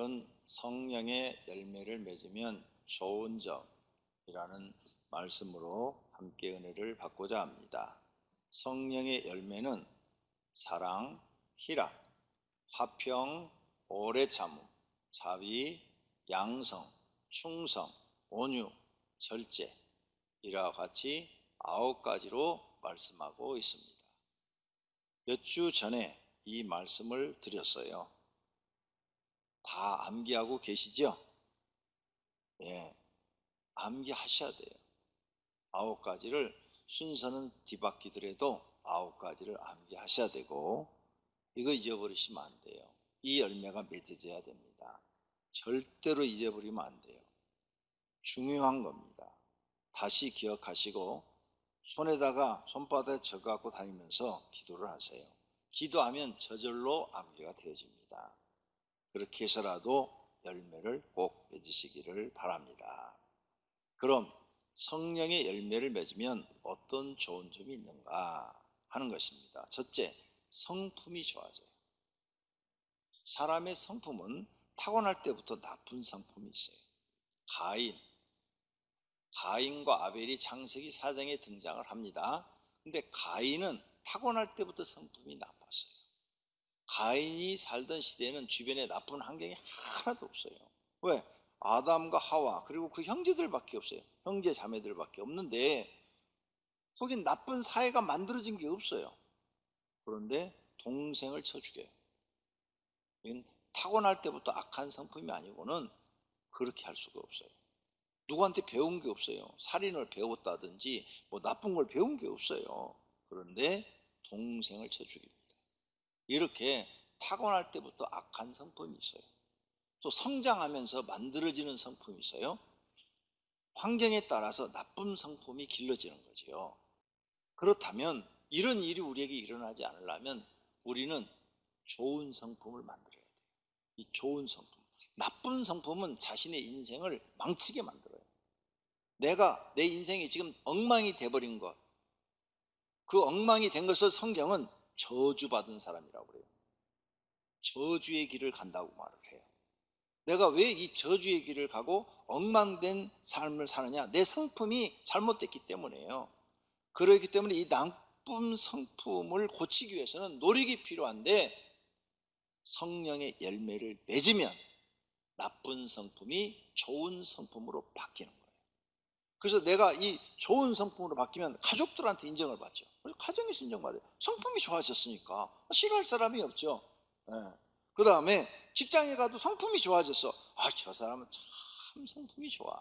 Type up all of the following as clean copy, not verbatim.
오늘은 성령의 열매를 맺으면 좋은 점이라는 말씀으로 함께 은혜를 받고자 합니다. 성령의 열매는 사랑, 희락, 화평, 오래 참음, 자비, 양성, 충성, 온유, 절제 이와 같이 9가지로 말씀하고 있습니다. 몇 주 전에 이 말씀을 드렸어요. 다 암기하고 계시죠? 네, 암기하셔야 돼요. 9가지를 순서는 뒤바뀌더라도 9가지를 암기하셔야 되고, 이거 잊어버리시면 안 돼요. 이 열매가 맺어져야 됩니다. 절대로 잊어버리면 안 돼요. 중요한 겁니다. 다시 기억하시고 손에다가 손바닥에 적어갖고 다니면서 기도를 하세요. 기도하면 저절로 암기가 되어집니다. 그렇게 해서라도 열매를 꼭 맺으시기를 바랍니다. 그럼 성령의 열매를 맺으면 어떤 좋은 점이 있는가 하는 것입니다. 첫째, 성품이 좋아져요. 사람의 성품은 타고날 때부터 나쁜 성품이 있어요. 가인과 아벨이 창세기 4장에 등장을 합니다. 근데 가인은 타고날 때부터 성품이 나빴어요. 가인이 살던 시대에는 주변에 나쁜 환경이 하나도 없어요. 왜? 아담과 하와 그리고 그 형제들밖에 없어요. 형제 자매들밖에 없는데 거긴 나쁜 사회가 만들어진 게 없어요. 그런데 동생을 쳐 죽여요. 이건 타고날 때부터 악한 성품이 아니고는 그렇게 할 수가 없어요. 누구한테 배운 게 없어요. 살인을 배웠다든지 뭐 나쁜 걸 배운 게 없어요. 그런데 동생을 쳐 죽입니다. 이렇게 타고날 때부터 악한 성품이 있어요. 또 성장하면서 만들어지는 성품이 있어요. 환경에 따라서 나쁜 성품이 길러지는 거죠. 그렇다면 이런 일이 우리에게 일어나지 않으려면 우리는 좋은 성품을 만들어야 돼요. 이 좋은 성품. 나쁜 성품은 자신의 인생을 망치게 만들어요. 내가 내 인생이 지금 엉망이 돼버린 것, 그 엉망이 된 것을 성경은 저주받은 사람이라고 그래요. 저주의 길을 간다고 말을 해요. 내가 왜 이 저주의 길을 가고 엉망된 삶을 사느냐? 내 성품이 잘못됐기 때문에요. 그렇기 때문에 이 나쁜 성품을 고치기 위해서는 노력이 필요한데 성령의 열매를 맺으면 나쁜 성품이 좋은 성품으로 바뀌는 거예요. 그래서 내가 이 좋은 성품으로 바뀌면 가족들한테 인정을 받죠. 가정에서 인정받아요. 성품이 좋아졌으니까 싫어할 사람이 없죠. 그 다음에 직장에 가도 성품이 좋아졌어. 저 사람은 참 성품이 좋아.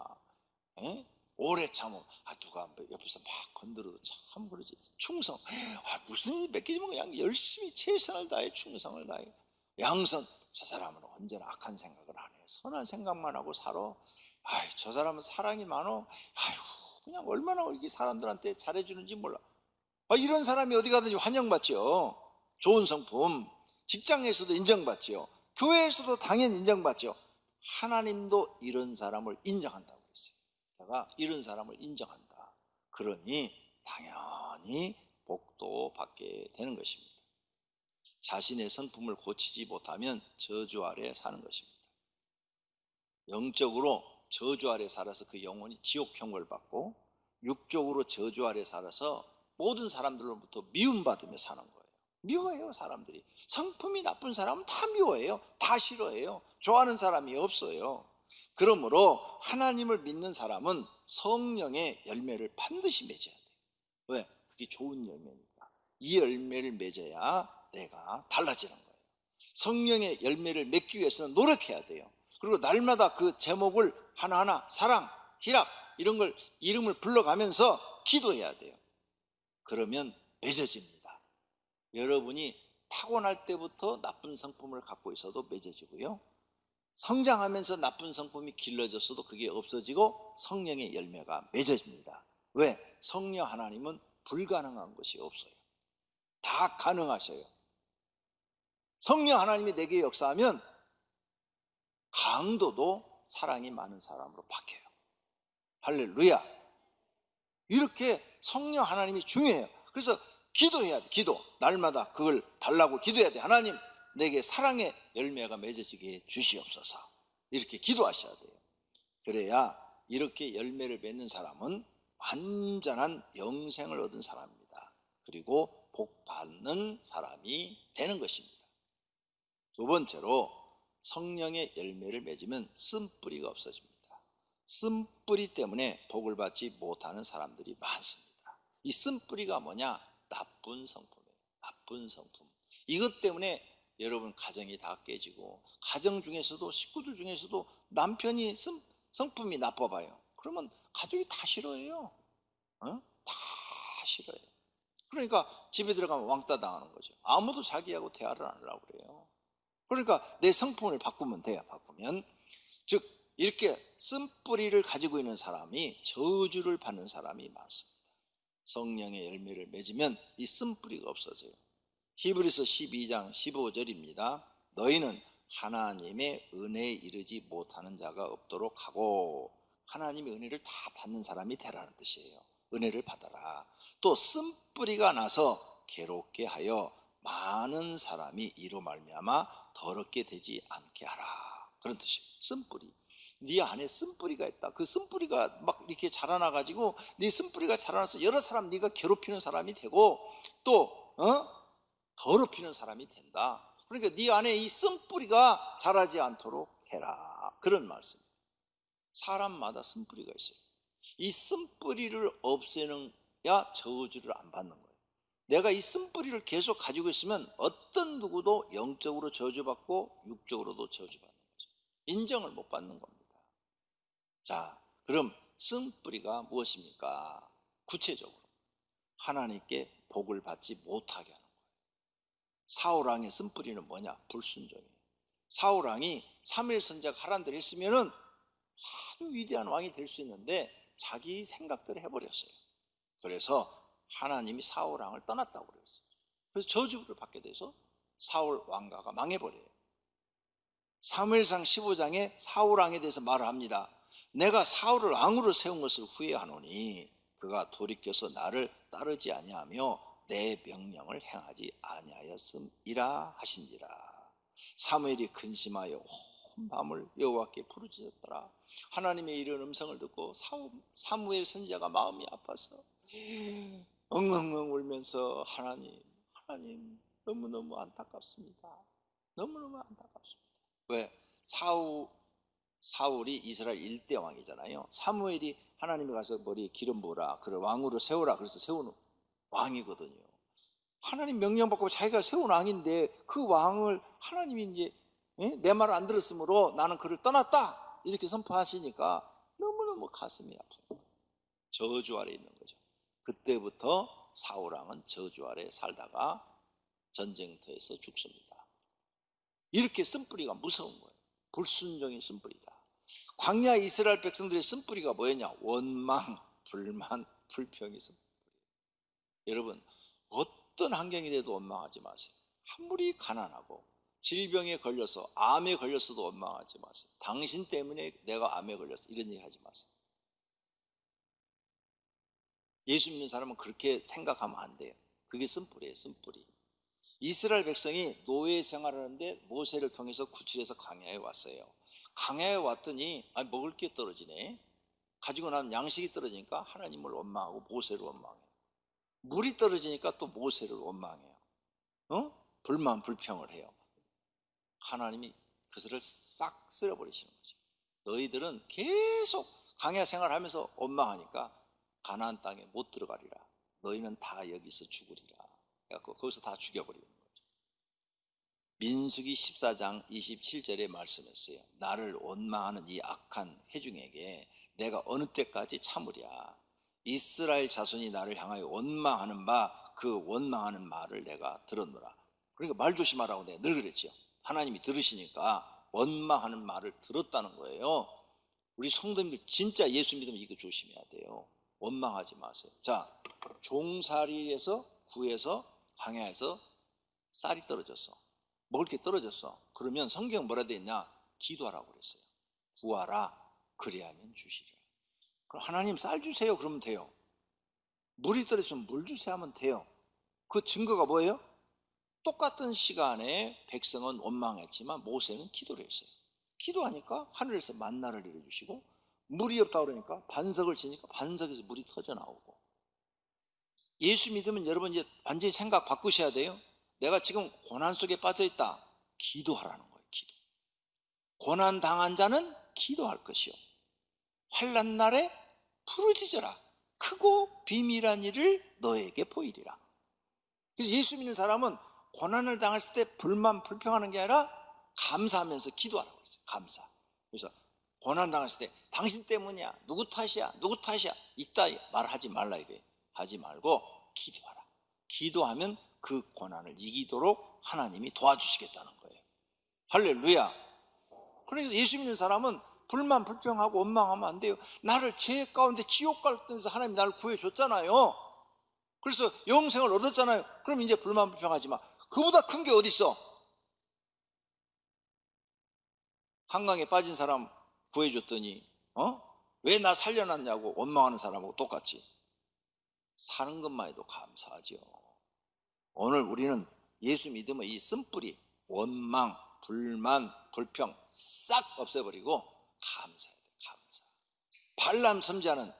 오래 참어. 누가 옆에서 막 건드려도 참 그러지. 충성. 무슨 일 맡기지면 그냥 열심히 최선을 다해 충성을 다해. 양선. 저 사람은 언제나 악한 생각을 안 해요. 선한 생각만 하고 살아. 저 사람은 사랑이 많어. 그냥 얼마나 이렇게 사람들한테 잘해주는지 몰라. 이런 사람이 어디 가든지 환영받죠. 좋은 성품. 직장에서도 인정받죠. 교회에서도 당연히 인정받죠. 하나님도 이런 사람을 인정한다고 했어요. 내가 이런 사람을 인정한다. 그러니 당연히 복도 받게 되는 것입니다. 자신의 성품을 고치지 못하면 저주 아래 사는 것입니다. 영적으로 저주 아래 살아서 그 영혼이 지옥형벌 받고, 육적으로 저주 아래 살아서 모든 사람들로부터 미움받으며 사는 거예요. 미워해요. 사람들이. 성품이 나쁜 사람은 다 미워해요. 다 싫어해요. 좋아하는 사람이 없어요. 그러므로 하나님을 믿는 사람은 성령의 열매를 반드시 맺어야 돼요. 왜? 그게 좋은 열매니까. 이 열매를 맺어야 내가 달라지는 거예요. 성령의 열매를 맺기 위해서는 노력해야 돼요. 그리고 날마다 그 제목을 하나하나 사랑, 희락 이런 걸 이름을 불러가면서 기도해야 돼요. 그러면 맺어집니다. 여러분이 타고날 때부터 나쁜 성품을 갖고 있어도 맺어지고요. 성장하면서 나쁜 성품이 길러졌어도 그게 없어지고 성령의 열매가 맺어집니다. 왜? 성령 하나님은 불가능한 것이 없어요. 다 가능하셔요. 성령 하나님이 내게 역사하면 강도도 사랑이 많은 사람으로 바뀌어요. 할렐루야. 이렇게 성령 하나님이 중요해요. 그래서 기도해야 돼. 기도. 날마다 그걸 달라고 기도해야 돼. 하나님, 내게 사랑의 열매가 맺어지게 주시옵소서. 이렇게 기도하셔야 돼요. 그래야 이렇게 열매를 맺는 사람은 완전한 영생을 얻은 사람입니다. 그리고 복 받는 사람이 되는 것입니다. 두 번째로 성령의 열매를 맺으면 쓴뿌리가 없어집니다. 쓴뿌리 때문에 복을 받지 못하는 사람들이 많습니다. 이 쓴뿌리가 뭐냐? 나쁜 성품이에요. 나쁜 성품. 이것 때문에 여러분 가정이 다 깨지고, 가정 중에서도, 식구들 중에서도 남편이 성품이 나빠봐요. 그러면 가족이 다 싫어해요. 다 싫어해요. 그러니까 집에 들어가면 왕따 당하는 거죠. 아무도 자기하고 대화를 안 하려고 그래요. 그러니까 내 성품을 바꾸면 돼요. 바꾸면, 즉 이렇게 쓴뿌리를 가지고 있는 사람이 저주를 받는 사람이 많습니다. 성령의 열매를 맺으면 이 쓴뿌리가 없어져요. 히브리서 12장 15절입니다. 너희는 하나님의 은혜에 이르지 못하는 자가 없도록 하고, 하나님의 은혜를 다 받는 사람이 되라는 뜻이에요. 은혜를 받아라. 또 쓴뿌리가 나서 괴롭게 하여 많은 사람이 이로 말미암아 더럽게 되지 않게 하라. 그런 뜻이에요. 쓴뿌리. 네 안에 쓴뿌리가 있다. 그 쓴뿌리가 막 이렇게 자라나 가지고, 네 쓴뿌리가 자라나서 여러 사람 네가 괴롭히는 사람이 되고, 또 더럽히는 사람이 된다. 그러니까 네 안에 이 쓴뿌리가 자라지 않도록 해라. 그런 말씀입니다. 사람마다 쓴뿌리가 있어요. 이 쓴뿌리를 없애는야 저주를 안 받는 거예요. 내가 이 쓴뿌리를 계속 가지고 있으면 어떤 누구도 영적으로 저주받고 육적으로도 저주받는 거죠. 인정을 못 받는 겁니다. 자, 그럼 쓴뿌리가 무엇입니까? 구체적으로 하나님께 복을 받지 못하게 하는 거예요. 사울왕의 쓴뿌리는 뭐냐? 불순종이에요. 사울왕이 사무엘 선지자가 하란 대로 했으면은 아주 위대한 왕이 될 수 있는데 자기 생각대로 해버렸어요. 그래서 하나님이 사울왕을 떠났다고 그랬어요. 그래서 저주를 받게 돼서 사울 왕가가 망해버려요. 사무엘상 15장에 사울왕에 대해서 말을 합니다. 내가 사울을 왕으로 세운 것을 후회하노니 그가 돌이켜서 나를 따르지 아니하며 내 명령을 행하지 아니하였음이라 하신지라. 사무엘이 근심하여 온 밤을 여호와께 부르짖었더라. 하나님의 이런 음성을 듣고 사무엘 선지자가 마음이 아파서 엉엉엉 울면서 하나님 너무너무 안타깝습니다. 너무너무 안타깝습니다. 왜? 사울이 이스라엘 1대 왕이잖아요. 사무엘이 하나님이 가서 머리에 기름 부으라, 그를 왕으로 세우라, 그래서 세우는 왕이거든요. 하나님 명령 받고 자기가 세운 왕인데 그 왕을 하나님이 이제 내 말을 안 들었으므로 나는 그를 떠났다 이렇게 선포하시니까 너무너무 가슴이 아픈 거예요. 저주 아래 있는 거죠. 그때부터 사울왕은 저주 아래 살다가 전쟁터에서 죽습니다. 이렇게 쓴뿌리가 무서운 거예요. 불순종의 쓴뿌리다. 광야 이스라엘 백성들의 쓴뿌리가 뭐였냐? 원망, 불만, 불평이 쓴뿌리. 여러분, 어떤 환경이 돼도 원망하지 마세요. 아무리 가난하고 질병에 걸려서 암에 걸렸어도 원망하지 마세요. 당신 때문에 내가 암에 걸렸어 이런 얘기 하지 마세요. 예수 믿는 사람은 그렇게 생각하면 안 돼요. 그게 쓴뿌리예요. 쓴뿌리. 이스라엘 백성이 노예 생활하는데 모세를 통해서 구출해서 광야에 왔어요. 광야에 왔더니 먹을 게 떨어지네. 가지고 난 양식이 떨어지니까 하나님을 원망하고 모세를 원망해요. 물이 떨어지니까 또 모세를 원망해요. 불만 불평을 해요. 하나님이 그들을 싹 쓸어버리시는 거죠. 너희들은 계속 광야 생활하면서 원망하니까 가나안 땅에 못 들어가리라. 너희는 다 여기서 죽으리라. 그래서 거기서 다 죽여버리는 거죠. 민수기 14장 27절에 말씀했어요. 나를 원망하는 이 악한 회중에게 내가 어느 때까지 참으랴. 이스라엘 자손이 나를 향하여 원망하는 바 그 원망하는 말을 내가 들었노라. 그러니까 말 조심하라고 내가 늘 그랬죠. 하나님이 들으시니까 원망하는 말을 들었다는 거예요. 우리 성도님들 진짜 예수 믿으면 이거 조심해야 돼요. 원망하지 마세요. 자, 종살이에서 구해서 광야에서 쌀이 떨어졌어. 먹을 게 떨어졌어. 그러면 성경 뭐라 되어 있냐? 기도하라고 그랬어요. 구하라 그리하면 주시리라. 그럼 하나님 쌀 주세요 그러면 돼요. 물이 떨어지면 물 주세요 하면 돼요. 그 증거가 뭐예요? 똑같은 시간에 백성은 원망했지만 모세는 기도를 했어요. 기도하니까 하늘에서 만나를 내려주시고, 물이 없다 그러니까 반석을 치니까 반석에서 물이 터져 나오고. 예수 믿으면 여러분 이제 완전히 생각 바꾸셔야 돼요. 내가 지금 고난 속에 빠져 있다, 기도하라는 거예요. 기도. 고난 당한 자는 기도할 것이요, 환난 날에 부르짖어라. 크고 비밀한 일을 너에게 보이리라. 그래서 예수 믿는 사람은 고난을 당했을 때 불만 불평하는 게 아니라 감사하면서 기도하라고 했어요. 감사. 그래서 고난 당했을 때 당신 때문이야, 누구 탓이야, 누구 탓이야, 이따 말하지 말라, 이게 하지 말고 기도하라. 기도하면 그 고난을 이기도록 하나님이 도와주시겠다는 거예요. 할렐루야. 그래서 예수 믿는 사람은 불만 불평하고 원망하면 안 돼요. 나를 죄 가운데 지옥 갈 때에서 하나님이 나를 구해줬잖아요. 그래서 영생을 얻었잖아요. 그럼 이제 불만 불평하지 마. 그보다 큰 게 어디 있어? 한강에 빠진 사람 구해줬더니 왜 나 살려놨냐고 원망하는 사람하고 똑같이. 사는 것만 해도 감사하죠. 오늘 우리는 예수 믿으면 이 쓴뿌리, 원망, 불만, 불평 싹 없애버리고 감사해야 돼요. 감사. 발람 선지자는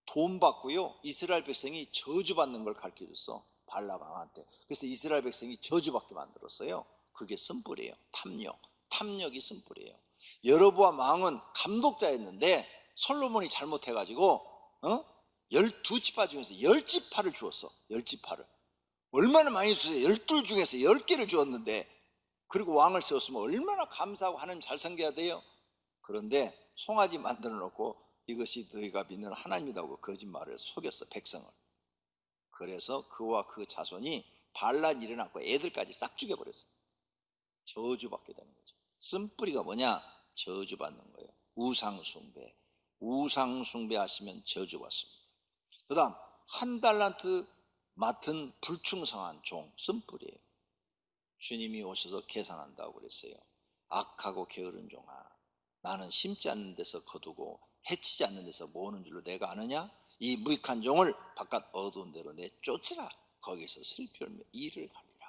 돈 받고요, 이스라엘 백성이 저주받는 걸 가르쳐줬어, 발람 왕한테. 그래서 이스라엘 백성이 저주받게 만들었어요. 그게 쓴뿌리예요. 탐욕이 쓴뿌리예요. 여로보암 왕은 감독자였는데 솔로몬이 잘못해가지고 12지파 중에서 10지파를 주었어. 10지파를 얼마나 많이 주세요. 12 중에서 10개를 주었는데, 그리고 왕을 세웠으면 얼마나 감사하고 하나님 잘 섬겨야 돼요. 그런데 송아지 만들어 놓고 이것이 너희가 믿는 하나님이라고 거짓말을 해서 속였어, 백성을. 그래서 그와 그 자손이 반란 일어났고 애들까지 싹 죽여버렸어요. 저주받게 되는 거죠. 쓴뿌리가 뭐냐? 저주받는 거예요. 우상숭배. 우상숭배 하시면 저주받습니다. 그 다음, 한 달란트 맡은 불충성한 종, 쓴뿌리예요. 주님이 오셔서 계산한다고 그랬어요. 악하고 게으른 종아, 나는 심지 않는 데서 거두고 해치지 않는 데서 모으는 줄로 내가 아느냐? 이 무익한 종을 바깥 어두운 데로 내쫓으라. 거기서 슬피 울며 이를 가리라.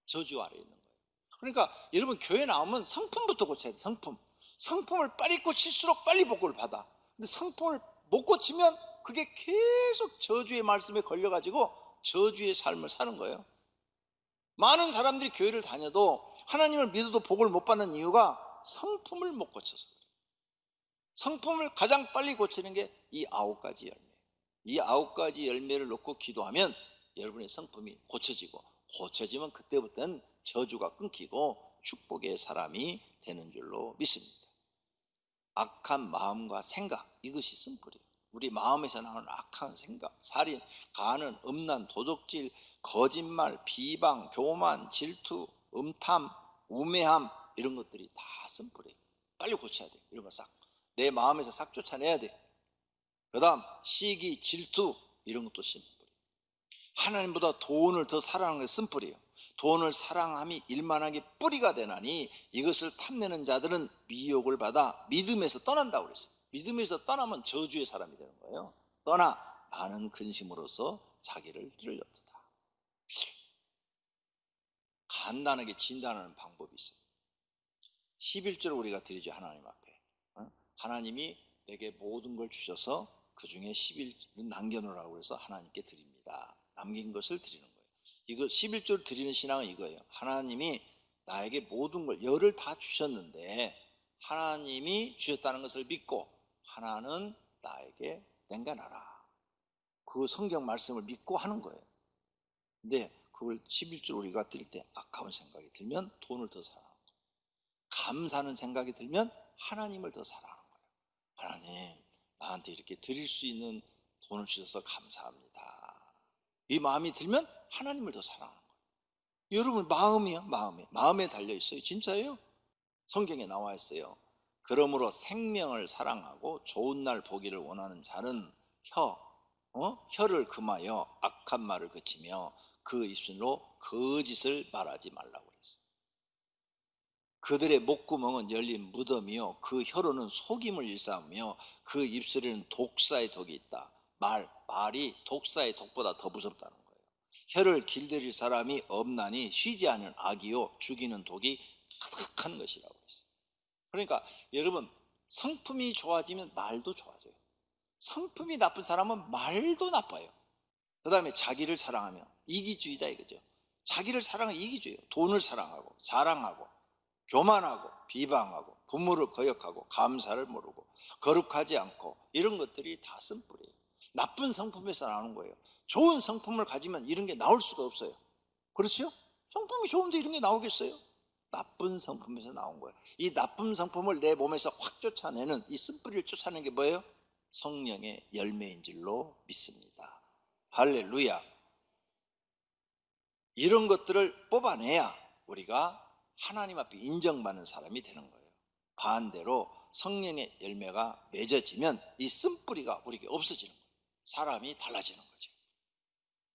저주 아래 있는 거예요. 그러니까 여러분, 교회 나오면 성품부터 고쳐야 돼요. 성품을 빨리 고칠수록 빨리 복을 받아. 근데 성품을 못 고치면 그게 계속 저주의 말씀에 걸려가지고 저주의 삶을 사는 거예요. 많은 사람들이 교회를 다녀도 하나님을 믿어도 복을 못 받는 이유가 성품을 못 고쳐서 그래요. 성품을 가장 빨리 고치는 게 이 9가지 열매. 이 9가지 열매를 놓고 기도하면 여러분의 성품이 고쳐지면 그때부터는 저주가 끊기고 축복의 사람이 되는 줄로 믿습니다. 악한 마음과 생각, 이것이 쓴뿌리예요. 우리 마음에서 나오는 악한 생각, 살인, 간음, 음란, 도둑질, 거짓말, 비방, 교만, 질투, 음탐, 우매함, 이런 것들이 다 쓴뿌리예요. 빨리 고쳐야 돼요. 이런 거 싹 내 마음에서 싹 쫓아내야 돼요. 그 다음, 시기, 질투, 이런 것도 쓴뿌리. 하나님보다 돈을 더 사랑하는 게 쓴뿌리예요. 돈을 사랑함이 일만하게 뿌리가 되나니 이것을 탐내는 자들은 미혹을 받아 믿음에서 떠난다고 그랬어요. 믿음에서 떠나면 저주의 사람이 되는 거예요. 떠나 많은 근심으로서 자기를 들렸다. 간단하게 진단하는 방법이 있어요. 11조를 우리가 드리죠, 하나님 앞에. 하나님이 내게 모든 걸 주셔서 그 중에 11조를 남겨놓으라고 해서 하나님께 드립니다. 남긴 것을 드리는 거예요. 이거 11조를 드리는 신앙은 이거예요. 하나님이 나에게 모든 걸, 열을 다 주셨는데 하나님이 주셨다는 것을 믿고 하나는 나에게 냉간하라. 그 성경 말씀을 믿고 하는 거예요. 근데 그걸 11조를 우리가 드릴 때 아까운 생각이 들면 돈을 더 사랑하는 거예요. 감사하는 생각이 들면 하나님을 더 사랑하는 거예요. 하나님, 나한테 이렇게 드릴 수 있는 돈을 주셔서 감사합니다. 이 마음이 들면 하나님을 더 사랑하는 거예요. 여러분, 마음이요, 마음에 달려있어요. 진짜예요. 성경에 나와 있어요. 그러므로 생명을 사랑하고 좋은 날 보기를 원하는 자는 혀를 금하여 악한 말을 그치며 그 입술로 거짓을 말하지 말라고 그랬어요. 그들의 목구멍은 열린 무덤이요 그 혀로는 속임을 일삼으며 그 입술에는 독사의 독이 있다. 말이 독사의 독보다 더 무섭다는 거예요. 혀를 길들일 사람이 없나니 쉬지 않은 악이요 죽이는 독이 가득한 것이라고 했어요. 그러니까 여러분, 성품이 좋아지면 말도 좋아져요. 성품이 나쁜 사람은 말도 나빠요. 그 다음에 자기를 사랑하며, 이기주의다 이거죠. 자기를 사랑하면 이기주의예요. 돈을 사랑하고 자랑하고 교만하고 비방하고 부모를 거역하고 감사를 모르고 거룩하지 않고, 이런 것들이 다 쓴뿌리예요. 나쁜 성품에서 나오는 거예요. 좋은 성품을 가지면 이런 게 나올 수가 없어요. 그렇죠? 성품이 좋은데 이런 게 나오겠어요? 나쁜 성품에서 나온 거예요. 이 나쁜 성품을 내 몸에서 확 쫓아내는, 이 쓴뿌리를 쫓아내는 게 뭐예요? 성령의 열매인 줄로 믿습니다. 할렐루야. 이런 것들을 뽑아내야 우리가 하나님 앞에 인정받는 사람이 되는 거예요. 반대로 성령의 열매가 맺어지면 이 쓴뿌리가 우리에게 없어지는 거예요. 사람이 달라지는 거죠.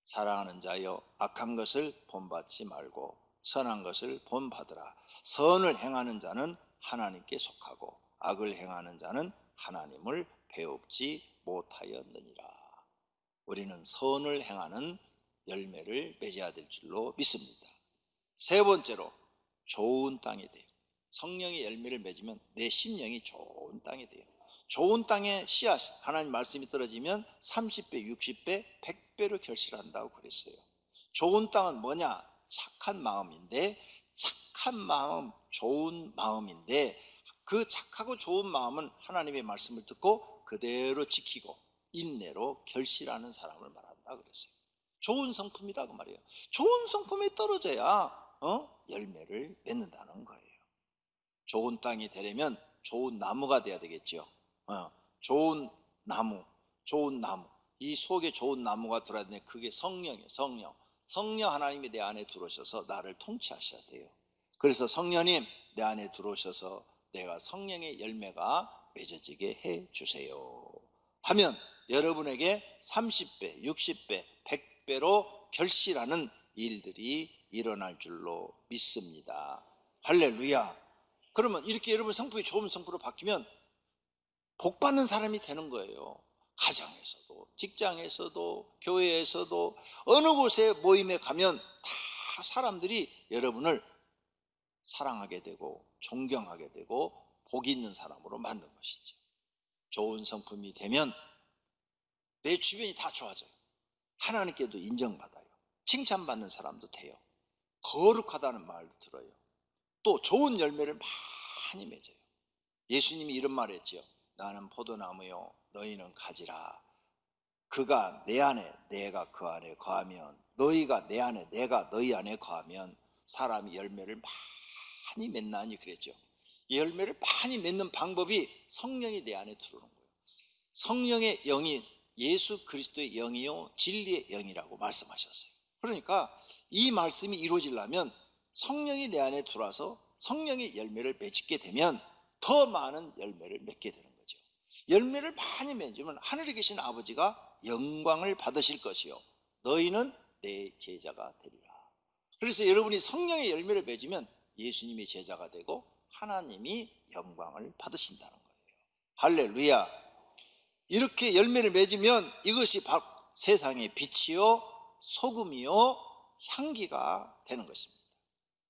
사랑하는 자여, 악한 것을 본받지 말고 선한 것을 본받으라. 선을 행하는 자는 하나님께 속하고 악을 행하는 자는 하나님을 배웁지 못하였느니라. 우리는 선을 행하는 열매를 맺어야 될 줄로 믿습니다. 세 번째로, 좋은 땅이 돼요. 성령의 열매를 맺으면 내 심령이 좋은 땅이 돼요. 좋은 땅에 씨앗, 하나님 말씀이 떨어지면 30배, 60배, 100배로 결실한다고 그랬어요. 좋은 땅은 뭐냐? 착한 마음인데, 착한 마음, 좋은 마음인데, 그 착하고 좋은 마음은 하나님의 말씀을 듣고 그대로 지키고 인내로 결실하는 사람을 말한다 그랬어요. 좋은 성품이다 그 말이에요. 좋은 성품이 떨어져야 열매를 맺는다는 거예요. 좋은 땅이 되려면 좋은 나무가 돼야 되겠죠. 좋은 나무, 이 속에 좋은 나무가 들어야 되는데, 그게 성령이에요. 성령 하나님이 내 안에 들어오셔서 나를 통치하셔야 돼요. 그래서 성령님 내 안에 들어오셔서 내가 성령의 열매가 맺어지게 해 주세요 하면 여러분에게 30배, 60배, 100배로 결실하는 일들이 일어날 줄로 믿습니다. 할렐루야. 그러면 이렇게 여러분 성품이 좋은 성품으로 바뀌면 복받는 사람이 되는 거예요. 가정에서도, 직장에서도, 교회에서도, 어느 곳에 모임에 가면 다 사람들이 여러분을 사랑하게 되고 존경하게 되고 복 있는 사람으로 만든 것이죠. 좋은 성품이 되면 내 주변이 다 좋아져요. 하나님께도 인정받아요. 칭찬받는 사람도 돼요. 거룩하다는 말도 들어요. 또 좋은 열매를 많이 맺어요. 예수님이 이런 말을 했죠. 나는 포도나무요 너희는 가지라. 그가 내 안에 내가 그 안에 거하면, 너희가 내 안에 내가 너희 안에 거하면 사람이 열매를 많이 맺나니 그랬죠. 열매를 많이 맺는 방법이 성령이 내 안에 들어오는 거예요. 성령의 영이 예수 그리스도의 영이요 진리의 영이라고 말씀하셨어요. 그러니까 이 말씀이 이루어지려면 성령이 내 안에 들어와서 성령의 열매를 맺게 되면 더 많은 열매를 맺게 되는 거죠. 열매를 많이 맺으면 하늘에 계신 아버지가 영광을 받으실 것이요 너희는 내 제자가 되리라. 그래서 여러분이 성령의 열매를 맺으면 예수님이 제자가 되고 하나님이 영광을 받으신다는 거예요. 할렐루야. 이렇게 열매를 맺으면 이것이 바로 세상의 빛이요 소금이요 향기가 되는 것입니다.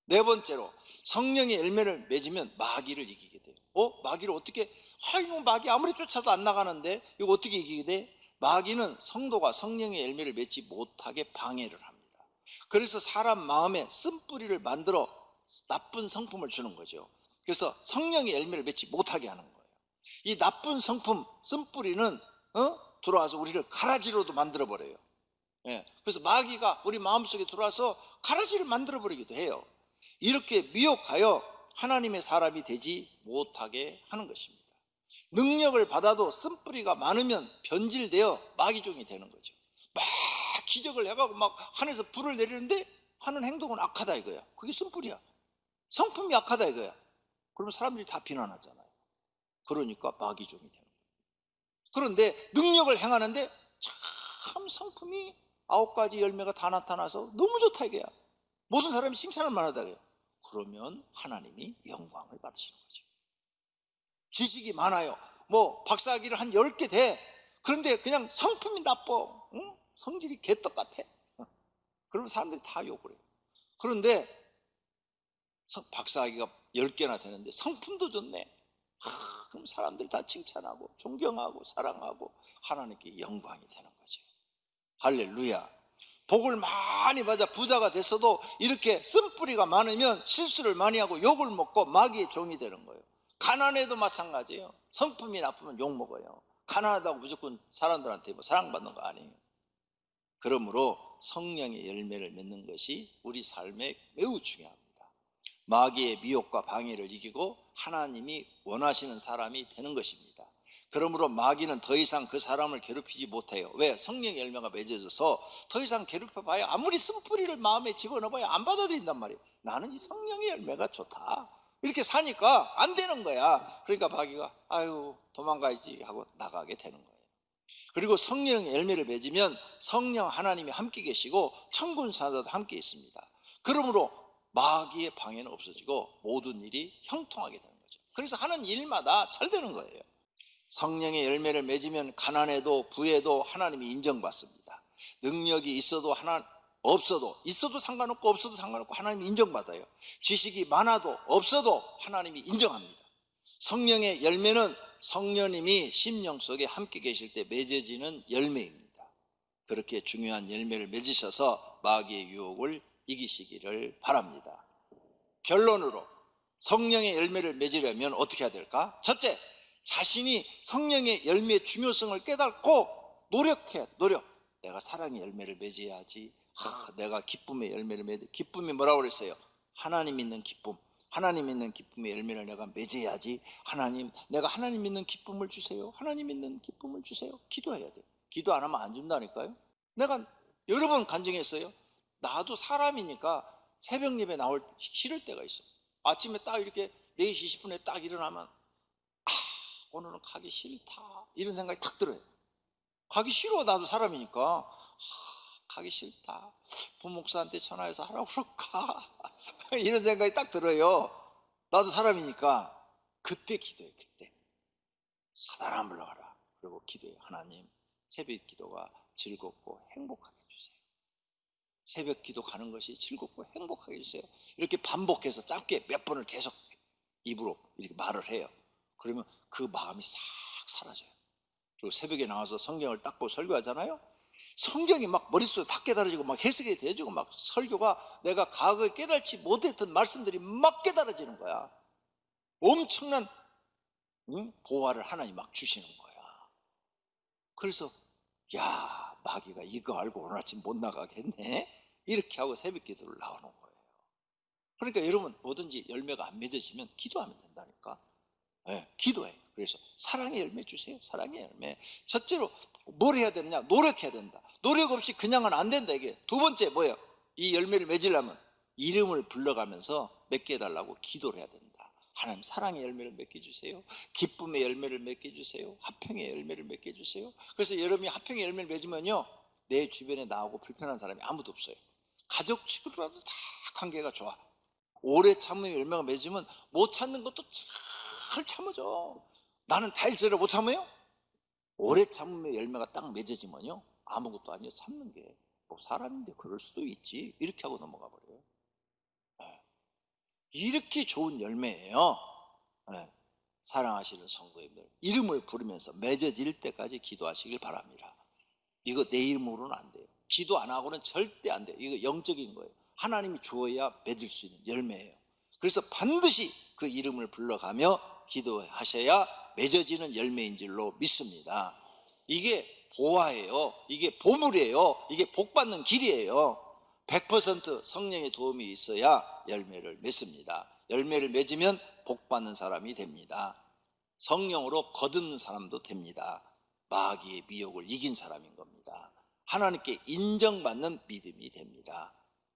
네 번째로, 성령의 열매를 맺으면 마귀를 이기게 돼요. 마귀를 어떻게, 이거 마귀 아무리 쫓아도 안 나가는데 이거 어떻게 이기게 돼? 마귀는 성도가 성령의 열매를 맺지 못하게 방해를 합니다. 그래서 사람 마음에 쓴뿌리를 만들어 나쁜 성품을 주는 거죠. 그래서 성령의 열매를 맺지 못하게 하는 거예요. 이 나쁜 성품, 쓴뿌리는 들어와서 우리를 가라지로도 만들어버려요. 그래서 마귀가 우리 마음속에 들어와서 가라지를 만들어버리기도 해요. 이렇게 미혹하여 하나님의 사람이 되지 못하게 하는 것입니다. 능력을 받아도 쓴뿌리가 많으면 변질되어 마귀종이 되는 거죠. 막 기적을 해가고 막 하늘에서 불을 내리는데 하는 행동은 악하다 이거야. 그게 쓴뿌리야. 성품이 악하다 이거야. 그러면 사람들이 다 비난하잖아요. 그러니까 마귀종이 되는 거예요. 그런데 능력을 행하는데 참 성품이 9가지 열매가 다 나타나서 너무 좋다 이거야. 모든 사람이 칭찬을 만하다 이거야. 그러면 하나님이 영광을 받으시는 거죠. 지식이 많아요. 박사학위를 한 10개 돼. 그런데 그냥 성품이 나빠. 성질이 개떡 같아. 그러면 사람들이 다 욕을 해요. 그런데 박사학위가 10개나 되는데 성품도 좋네. 그럼 사람들이 다 칭찬하고 존경하고 사랑하고 하나님께 영광이 되는 거죠. 할렐루야. 복을 많이 받아 부자가 됐어도 이렇게 쓴뿌리가 많으면 실수를 많이 하고 욕을 먹고 마귀의 종이 되는 거예요. 가난해도 마찬가지예요. 성품이 나쁘면 욕 먹어요. 가난하다고 무조건 사람들한테 사랑받는 거 아니에요. 그러므로 성령의 열매를 맺는 것이 우리 삶에 매우 중요합니다. 마귀의 미혹과 방해를 이기고 하나님이 원하시는 사람이 되는 것입니다. 그러므로 마귀는 더 이상 그 사람을 괴롭히지 못해요. 왜? 성령의 열매가 맺어져서 더 이상 괴롭혀봐야 아무리 쓴뿌리를 마음에 집어넣어봐야 안 받아들인단 말이에요. 나는 이 성령의 열매가 좋다 이렇게 사니까 안 되는 거야. 그러니까 마귀가 아유 도망가야지 하고 나가게 되는 거예요. 그리고 성령의 열매를 맺으면 성령 하나님이 함께 계시고 천군사자도 함께 있습니다. 그러므로 마귀의 방해는 없어지고 모든 일이 형통하게 되는 거죠. 그래서 하는 일마다 잘 되는 거예요. 성령의 열매를 맺으면 가난해도 부해도 하나님이 인정받습니다. 능력이 있어도 없어도 있어도 상관없고 없어도 상관없고 하나님이 인정받아요. 지식이 많아도 없어도 하나님이 인정합니다. 성령의 열매는 성령님이 심령 속에 함께 계실 때 맺어지는 열매입니다. 그렇게 중요한 열매를 맺으셔서 마귀의 유혹을 이기시기를 바랍니다. 결론으로 성령의 열매를 맺으려면 어떻게 해야 될까? 첫째, 자신이 성령의 열매의 중요성을 깨닫고 노력해. 내가 사랑의 열매를 맺어야지. 내가 기쁨의 열매를 기쁨이 뭐라고 그랬어요? 하나님 믿는 기쁨. 하나님 믿는 기쁨의 열매를 내가 맺어야지. 하나님, 내가 하나님 믿는 기쁨을 주세요. 하나님 믿는 기쁨을 주세요. 기도해야 돼요. 기도 안 하면 안 준다니까요. 내가 여러 번 간증했어요. 나도 사람이니까 새벽 예배 나올 때 싫을 때가 있어. 아침에 딱 이렇게 4시 20분에 딱 일어나면 오늘은 가기 싫다 이런 생각이 탁 들어요. 가기 싫어. 나도 사람이니까 가기 싫다. 부목사한테 전화해서 하라고 그럴까 이런 생각이 딱 들어요. 나도 사람이니까. 그때 기도해. 그때 사단 안 불러가라. 그리고 기도해. 하나님, 새벽 기도가 즐겁고 행복하게 해주세요. 새벽 기도 가는 것이 즐겁고 행복하게 해주세요. 이렇게 반복해서 짧게 몇 번을 계속 입으로 이렇게 말을 해요. 그러면 그 마음이 싹 사라져요. 그리고 새벽에 나와서 성경을 딱 보고 설교하잖아요. 성경이 막 머릿속에 다 깨달아지고 막 해석이 되어지고 막 설교가 내가 과거에 깨달지 못했던 말씀들이 막 깨달아지는 거야. 엄청난 보화를 하나님 막 주시는 거야. 그래서 야, 마귀가 이거 알고 오늘 아침 못 나가겠네 이렇게 하고 새벽 기도를 나오는 거예요. 그러니까 여러분 뭐든지 열매가 안 맺어지면 기도하면 된다니까. 네, 기도해. 그래서 사랑의 열매 주세요. 사랑의 열매. 첫째로 뭘 해야 되느냐? 노력해야 된다. 노력 없이 그냥은 안 된다. 이게 두 번째 뭐예요? 이 열매를 맺으려면 이름을 불러가면서 맺게 해달라고 기도를 해야 된다. 하나님 사랑의 열매를 맺게 해주세요. 기쁨의 열매를 맺게 해주세요. 화평의 열매를 맺게 해주세요. 그래서 여러분이 화평의 열매를 맺으면요, 내 주변에 나오고 불편한 사람이 아무도 없어요. 가족 친구들과도 다 관계가 좋아. 오래 참으면 열매가 맺으면 못 참는 것도 잘 참아줘. 나는 다일절을 못 참아요? 오래 참으면 열매가 딱 맺어지면요, 아무것도 아니요. 참는 게 뭐 사람인데 그럴 수도 있지 이렇게 하고 넘어가 버려요. 네. 이렇게 좋은 열매예요. 네. 사랑하시는 성도님들, 이름을 부르면서 맺어질 때까지 기도하시길 바랍니다. 이거 내 이름으로는 안 돼요. 기도 안 하고는 절대 안 돼요. 이거 영적인 거예요. 하나님이 주어야 맺을 수 있는 열매예요. 그래서 반드시 그 이름을 불러가며 기도하셔야 맺어지는 열매인 줄로 믿습니다. 이게 보화예요. 이게 보물이에요. 이게 복받는 길이에요. 100% 성령의 도움이 있어야 열매를 맺습니다. 열매를 맺으면 복받는 사람이 됩니다. 성령으로 거듭는 사람도 됩니다. 마귀의 미혹을 이긴 사람인 겁니다. 하나님께 인정받는 믿음이 됩니다.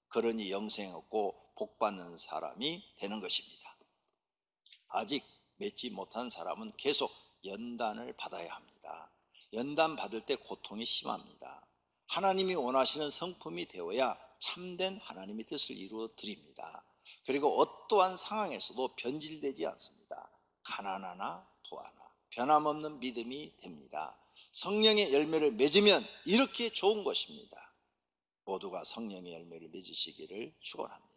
그러니 영생 얻고 복받는 사람이 되는 것입니다. 아직 맺지 못한 사람은 계속 연단을 받아야 합니다. 연단 받을 때 고통이 심합니다. 하나님이 원하시는 성품이 되어야 참된 하나님의 뜻을 이루어 드립니다. 그리고 어떠한 상황에서도 변질되지 않습니다. 가난하나 부하나 변함없는 믿음이 됩니다. 성령의 열매를 맺으면 이렇게 좋은 것입니다. 모두가 성령의 열매를 맺으시기를 축원합니다.